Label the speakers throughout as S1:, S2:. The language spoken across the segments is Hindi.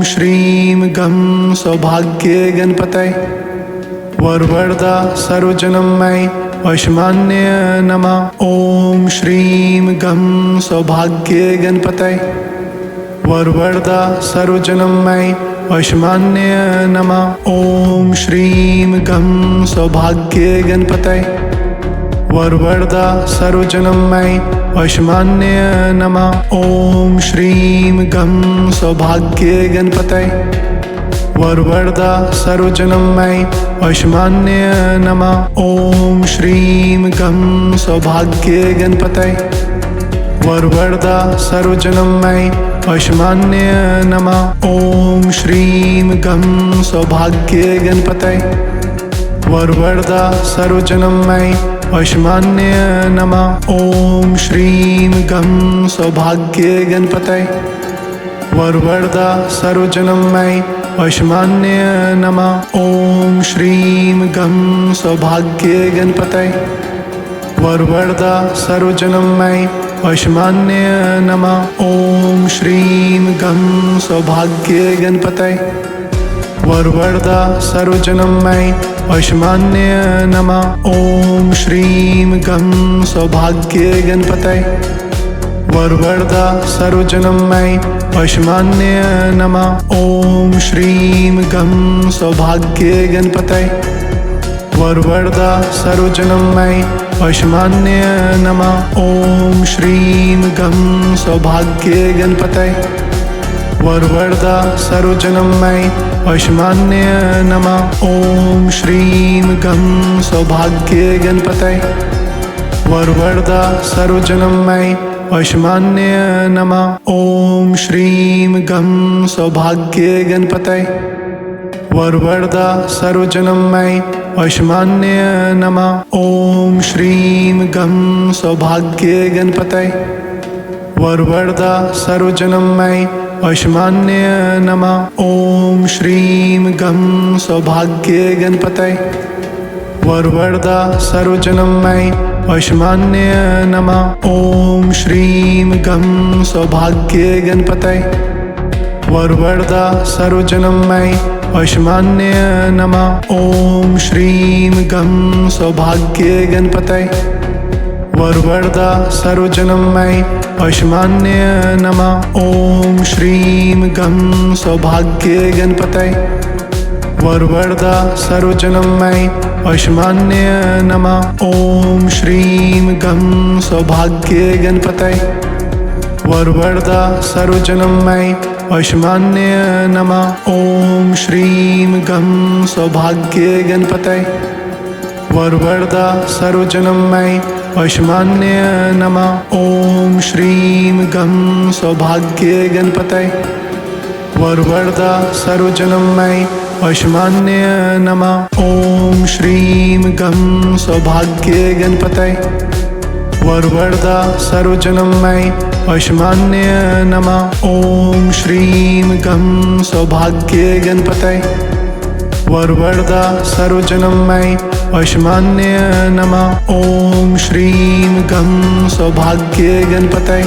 S1: श्रीं गं सौभाग्ये गणपतये वरवरदा सर्वजनमय वशमान्य नमः। ॐ श्रीं गं सौभाग्ये गणपतये वरवरदा सर्वजनमय वशमान्य नमः। ॐ श्रीं गं सौभाग्ये गणपतये वरवरदा सर्वजनमय वशमान्य नमः। ॐ श्रीं गं सौभाग्ये गणपतये वरवरदा सर्वजनमय वशमान्य नमः। ॐ श्रीं गं सौभाग्ये गणपतये वरवरदा सर्वजनमय वशमान्य नमः। ॐ श्रीं गं सौभाग्ये गणपतये वरवरदा सर्वजनमय वशमान्य नमः। ॐ श्रीं गं सौभाग्ये गणपतये वरवरदा सर्वजनमय वशमान्य नमः। ॐ श्रीं गं सौभाग्ये गणपतये वरवरदा सर्वजनमय वशमान्य नमः। ॐ श्रीं गं सौभाग्ये गणपतये वरवरदा सर्वजनमय वशमान्य नमः। ॐ श्रीं गं सौभाग्ये गणपतये वरवरदा सर्वजनमय वशमान्य नमः। ॐ श्रीं गं सौभाग्ये गणपतये वरवरदा सर्वजनमय वशमान्य नमः। ॐ श्रीं गं सौभाग्ये गणपतये वरवरदा सर्वजनमय वशमान्य नमः। ॐ श्रीं गं सौभाग्ये गणपतये वरवरदा सर्वजनमय वशमान्य नमः। ॐ श्रीं गं सौभाग्ये गणपतये वरवरदा सर्वजनमय वशमान्य नमः। ॐ श्रीं गं सौभाग्ये गणपतये वरवरदा सर्वजनमय वशमान्य नमः। ॐ श्रीं गं सौभाग्ये गणपतये वरवरदा सर्वजनमय वशमान्य नमः। ॐ श्रीं गं सौभाग्ये गणपतये वरवरदा सर्वजनमय वशमान्य नमः। ॐ श्रीं गं सौभाग्ये गणपतये वरवरदा सर्वजनमय वशमान्य नमः। ॐ श्रीं गं सौभाग्ये गणपतये वरवरदा सर्वजनमय वशमान्य नमः। ॐ श्रीं गं सौभाग्ये गणपतये वरवरदा सर्वजनमय वशमान्य नमः। ॐ श्रीं गं सौभाग्ये गणपतये वरवरदा सर्वजनमय वशमान्य नमः। ॐ श्रीं गं सौभाग्ये गणपतये वरवरदा सर्वजनमय वशमान्य नमः। ॐ श्रीं गं सौभाग्ये गणपतये वरवरदा सर्वजनमय वशमान्य नमः। ॐ श्रीं गं सौभाग्ये गणपतये वरवरदा सर्वजनमय वशमान्य नमः। ॐ श्रीं गं सौभाग्ये गणपतये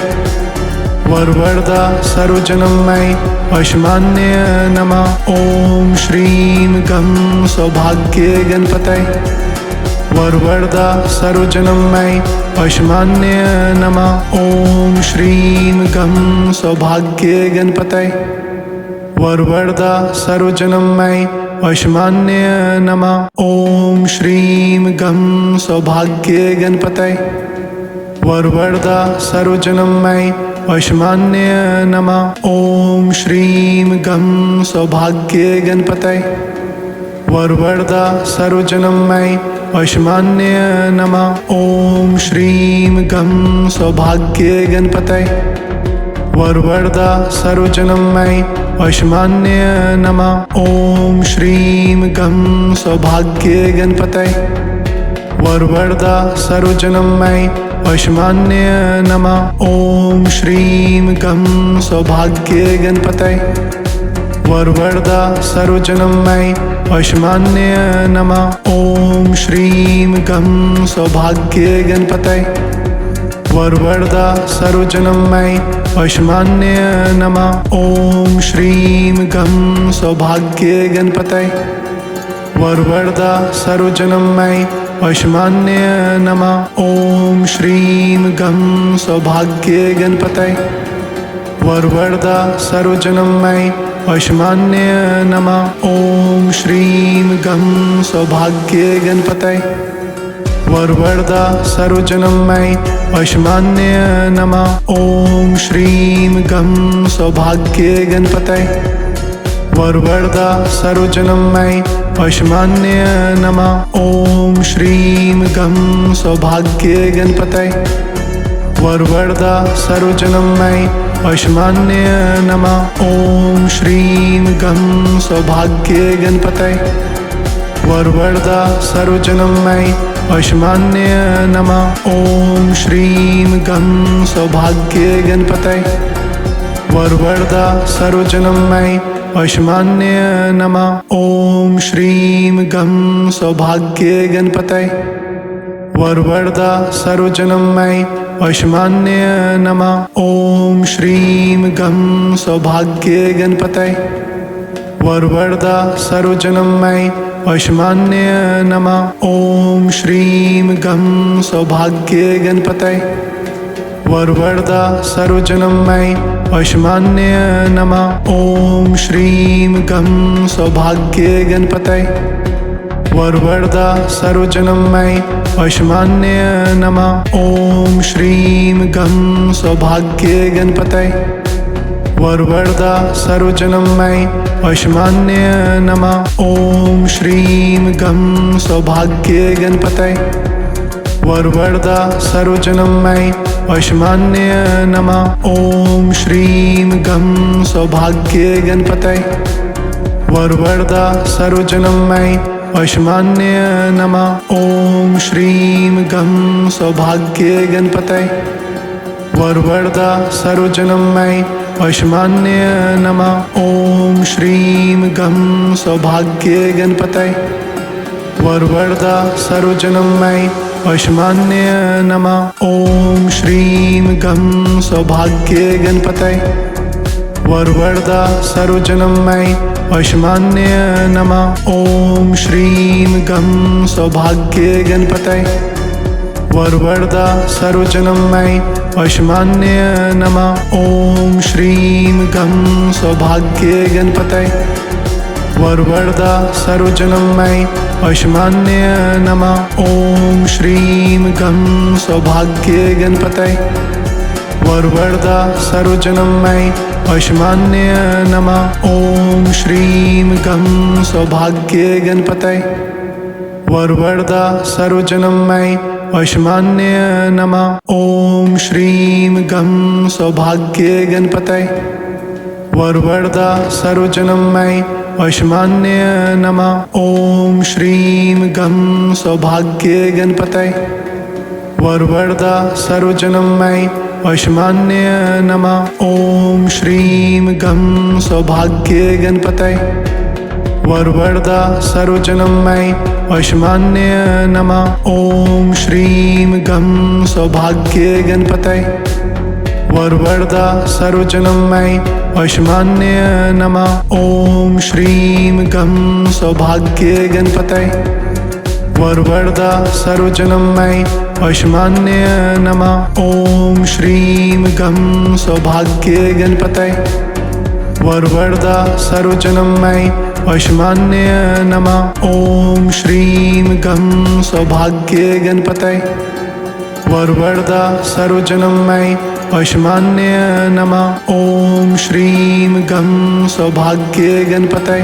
S1: वरवरदा सर्वजनमय वशमान्य नमः। ॐ श्रीं गं सौभाग्ये गणपतये वरवरदा सर्वजनमय वशमान्य नमः। ॐ श्रीं गं सौभाग्ये गणपतये वरवरदा सर्वजनमय वशमान्य नमः। ॐ श्रीं गं सौभाग्ये गणपतये वरवरदा सर्वजनमय वशमान्य नमः। ॐ श्रीं गं सौभाग्ये गणपतये वरवरदा सर्वजनमय वशमान्य नमः। ॐ श्रीं गं सौभाग्ये गणपतये वरवरदा सर्वजनमय वशमान्य नमः। ॐ श्रीं गं सौभाग्ये गणपतये वरवरदा सर्वजनमय वशमान्य नमः। ॐ श्रीं गं सौभाग्ये गणपतये वरवरदा सर्वजनमय वशमान्य नमः। ॐ श्रीं गं सौभाग्ये गणपतये वरवरदा सर्वजनमयि वैश्वान्य नमः। ॐ श्रीं गं सौभाग्ये गणपतये वरवरदा सर्वजनमयि वैश्वान्य नमः। ॐ श्रीं गं सौभाग्ये गणपतये वरवरदा सर्वजनमयि वैश्वान्य नमः। ॐ श्रीं गं सौभाग्ये गणपतये वरवरदा सर्वजनमयि वैश्वान्य नमः। ॐ श्रीं गं सौभाग्ये गणपतये वरवरदा सर्वजनमयि वैश्वान्य नमः। ॐ श्रीं गं सौभाग्ये गणपतये वरवरदा सर्वजनमयि वैश्वान्य नमः। ॐ श्रीं गं सौभाग्ये गणपतये वरवरदा सर्वजनमयि वैश्वान्य नमः। ॐ श्रीं गं सौभाग्ये गणपतये वरवरदा सर्वजनमयि वैश्वान्य नमः। ॐ श्रीं गं सौभाग्ये गणपतये वरवरदा सर्वजनमयि वैश्वान्य नमः। ॐ श्रीं गं सौभाग्ये गणपतये वरवरदा सर्वजनमयि वैश्वान्य नमः। ॐ श्रीं गं सौभाग्ये गणपतये वरवरदा सर्वजनमयि वैश्वान्य नमः। ॐ श्रीं गं सौभाग्ये गणपतये वरवरदा सर्वजनमयि वैश्वान्य नमः। ॐ श्रीं गं सौभाग्ये गणपतये वरवरदा सर्वजनमयि वैश्वान्य नमः। ॐ श्रीं गं सौभाग्ये गणपतये वरवरदा सर्वजनमयि वैश्वान्य नमः। ॐ श्रीं गं सौभाग्ये गणपतये वरवरदा सर्वजनमयि वैश्वान्य नमः। ॐ श्रीं गं सौभाग्ये गणपतये वरवरदा सर्वजनमयि वैश्वान्य नमः। ॐ श्रीं गं सौभाग्ये गणपतये वरवरदा सर्वजनमयि वैश्वान्य नमः। ॐ श्रीं गं सौभाग्ये गणपतये वरवरदा सर्वजनमयि वैश्वान्य नमः। ॐ श्रीं गं सौभाग्ये गणपतये वरवरदा सर्वजनमयि वैश्वान्य नमः। ॐ श्रीं गं सौभाग्ये गणपतये वरवरदा सर्वजनमयि वैश्वान्य नमः। ॐ श्रीं गं सौभाग्ये गणपतये वरवरदा सर्वजनमयि वैश्वान्य नमः। ॐ श्रीं गं सौभाग्ये गणपतये वरवरदा सर्वजनमयि वैश्वान्य नमः। ॐ श्रीं गं सौभाग्ये गणपतये वरवरदा सर्वजनमयि वैश्वान्य नमः। ॐ श्रीं गं सौभाग्ये गणपतये वरवरदा सर्वजनमयि वैश्वान्य नमः। ॐ श्रीं गं सौभाग्ये गणपतये वरवरदा सर्वजनमयि वैश्वान्य नमः। ॐ श्रीं गं सौभाग्ये गणपतये वरवरदा सर्वजनमयि वैश्वान्य नमः। ॐ श्रीं गं सौभाग्ये गणपतये वरवरदा सर्वजनमयि वैश्वान्य नमः। ॐ श्रीं गं सौभाग्ये गणपतये वरवरदा सर्वजनमयि वैश्वान्य नमः। ॐ श्रीं गं सौभाग्ये गणपतये वरवरदा सर्वजनमयि वैश्वान्य नमः। ॐ श्रीं गं सौभाग्ये गणपतये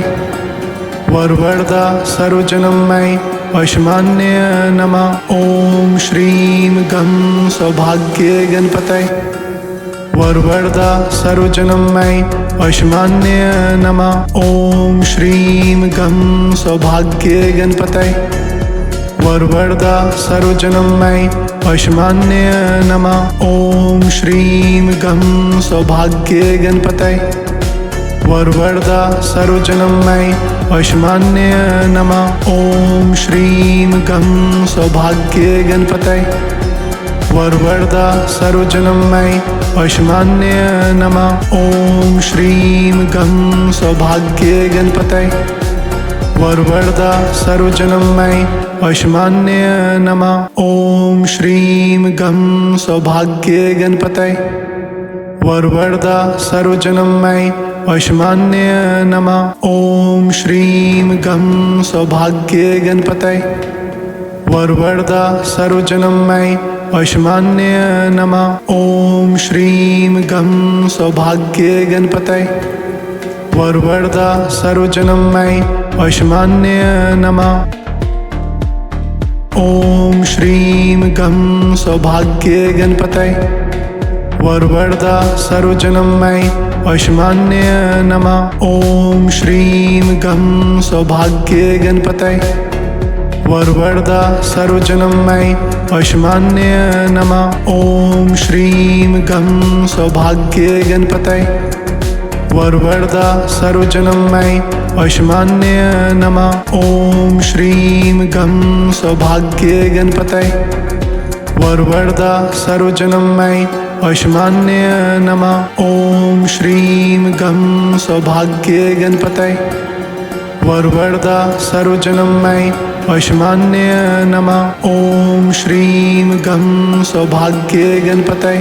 S1: वरवरदा सर्वजनमयि वैश्वान्य नमः। ॐ श्रीं गं सौभाग्ये गणपतये वरवरदा सर्वजनमयि वैश्वान्य नमः। ॐ श्रीं गं सौभाग्ये गणपतये वरवरदा सर्वजनमयि वैश्वान्य नमः। ॐ श्रीं गं सौभाग्ये गणपतये वरवरदा सर्वजनमयि वैश्वान्य नमः। ॐ श्रीं गं सौभाग्ये गणपतये वरवरदा सर्वजनमयि वैश्वान्य नमः। ॐ श्रीं गं सौभाग्ये गणपतये वरवरदा सर्वजनमयि वैश्वान्य नमः। ॐ श्रीं गं सौभाग्ये गणपतये वरवरदा सर्वजनमयि वैश्वान्य नमः। ॐ श्रीं गं सौभाग्ये गणपतये वरवरदा सर्वजनमयि वैश्वान्य नमः। ॐ श्रीं गं सौभाग्ये गणपतये वरवरदा सर्वजनमयि वैश्वान्य नमः। ॐ श्रीं गं सौभाग्ये गणपतये वरवरदा सर्वजनमयि वैश्वान्य नमः। ॐ श्रीं गं सौभाग्ये गणपतये वरवरदा सर्वजनमयि वैश्वान्य नमः। ॐ श्रीं गं सौभाग्ये गणपतये वरवरदा सर्वजनमयि वैश्वान्य नमः। ॐ श्रीं गं सौभाग्ये गणपतये वरवरदा सर्वजनमयि वैश्वान्य नमः। ॐ श्रीं गं सौभाग्ये गणपतये वरवरदा सर्वजनमयि वैश्वान्य नमः। ॐ श्रीं गं सौभाग्ये गणपतये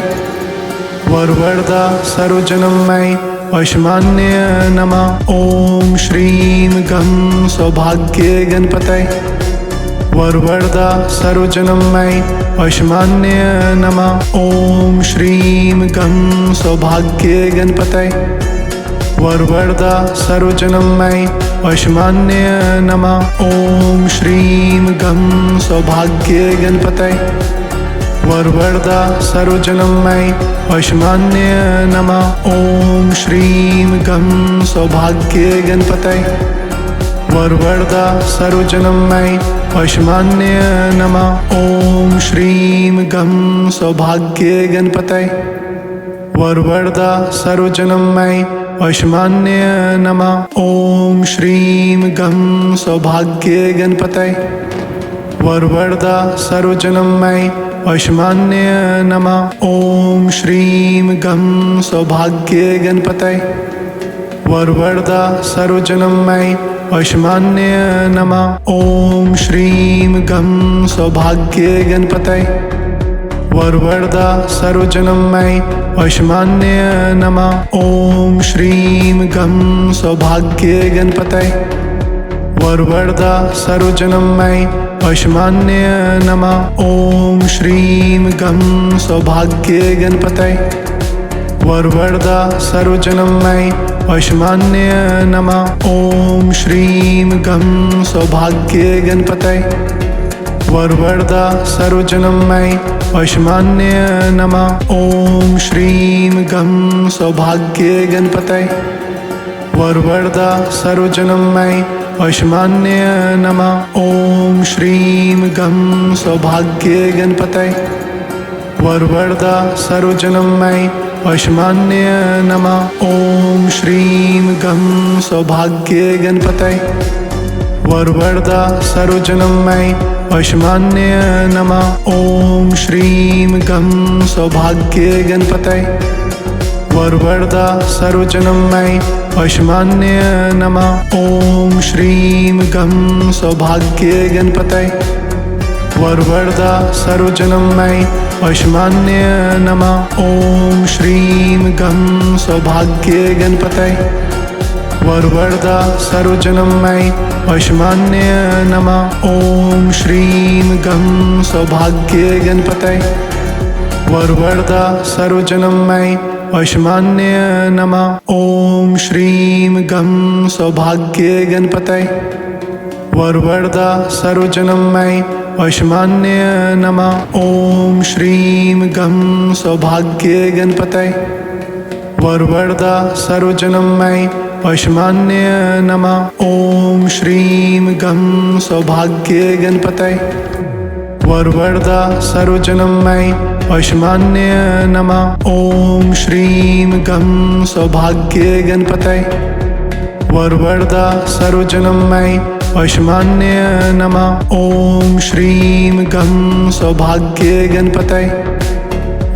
S1: वरवरदा सर्वजनमयि वैश्वान्य नमः। ॐ श्रीं गं सौभाग्ये गणपतये वरवरदा सर्वजनमयि वैश्वान्य नमः। ॐ श्रीं गं सौभाग्ये गणपतये वरवरदा सर्वजनमयि वैश्वान्य नमः। ॐ श्रीं गं सौभाग्ये गणपतये वरवरदा सर्वजनमयि वैश्वान्य नमः। ॐ श्रीं गं सौभाग्ये गणपतये वरवरदा सर्वजनमयि वैश्वान्य नमः। ॐ श्रीं गं सौभाग्ये गणपतये वरवरदा सर्वजनमयि वैश्वान्य नमः। ॐ श्रीं गं सौभाग्ये गणपतये वरवरदा सर्वजनमयि वैश्वान्य नमः। ॐ श्रीं गं सौभाग्ये गणपतये वरवरदा सर्वजनमयि वैश्वान्य नमः। ॐ श्रीं गं सौभाग्ये गणपतये वरवरदा सर्वजनमयि वैश्वान्य नमः। ॐ श्रीं गं सौभाग्ये गणपतये वरवरदा सर्वजनमयि वैश्वान्य नमः। ॐ श्रीं गं सौभाग्ये गणपतये वरवरदा सर्वजनमयि वैश्वान्य नमः। ॐ श्रीं गं सौभाग्ये गणपतये वरवरदा सर्वजनमयि वैश्वान्य नमः। ॐ श्रीं गं सौभाग्ये गणपतये वरवरदा सर्वजनमयि वैश्वान्य नमः। ॐ श्रीं गं सौभाग्ये गणपतये वरवरदा सर्वजनमयि वैश्वान्य नमः। ॐ श्रीं गं सौभाग्ये गणपतये वरवरदा सर्वजनमयि वैश्वान्य नमः। ॐ श्रीं गं सौभाग्ये गणपतये वरवरदा सर्वजनमयि वैश्वान्य नमः। ॐ श्रीं गं सौभाग्ये गणपतये वरवरदा सर्वजनमयि वैश्वान्य नमः। ॐ श्रीं गं सौभाग्ये गणपतये वरवरदा सर्वजनमयि वैश्वान्य नमः। ॐ श्रीं गं सौभाग्ये गणपतये वरवरदा सर्वजनमयि वैश्वान्य नमः। ॐ श्रीं गं सौभाग्ये गणपतये वरवरदा सर्वजनमयि वैश्वान्य नमः। ॐ श्रीं गं सौभाग्ये गणपतये वरवरदा सर्वजनमयि वैश्वान्य नमः। ॐ श्रीं गं सौभाग्ये गणपतये वरवरदा सर्वजनमयि वैश्वान्य नमः। ॐ श्रीं गं सौभाग्ये गणपतये वरवरदा सर्वजनमयि वैश्वान्य नमः। ॐ श्रीं गं सौभाग्ये गणपतये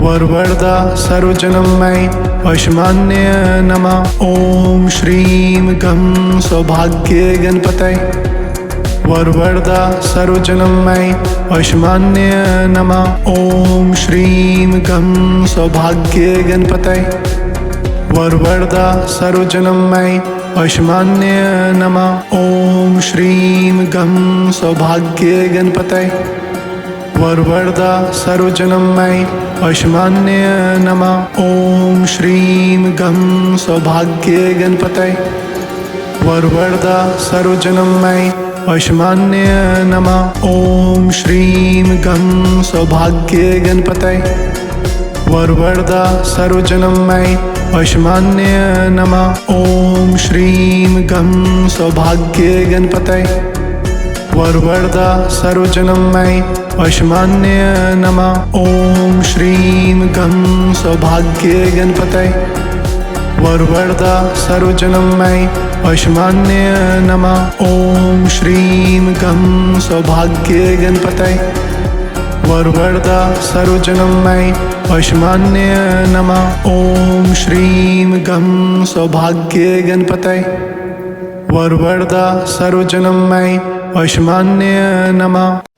S1: वरवरदा सर्वजनमय वैश्वान्य नमः। ॐ श्रीं गं सौभाग्ये गणपतये वरवरदा सर्वजनमय वैश्वान्य नमः। ॐ श्रीं गं सौभाग्ये गणपतये वरवरदा सर्वजनमय वैश्वान्य नमः। ॐ श्रीं गं सौभाग्ये गणपतये वरवरदा सर्वजनमय वैश्वान्य नमः। ॐ श्रीं गं सौभाग्ये गणपतये वरवरदा सर्वजनमय वैश्वान्य नमः। ॐ श्रीं गं सौभाग्ये गणपतये वरवरदा सर्वजनमय वैश्वान्य नमः। ॐ श्रीं गं सौभाग्ये गणपतये वरवरदा सर्वजनमय वैश्वान्य नमः। ॐ श्रीं गं सौभाग्ये गणपतये वरवरदा सर्वजनमय वैश्वान्य नमः। ॐ श्रीं गं सौभाग्ये गणपतये वरवरदा सर्वजनमय वैश्वान्य नमः। ॐ श्रीं गं सौभाग्ये गणपतये वरवरदा सर्वजनमय वैश्वान्य नमः।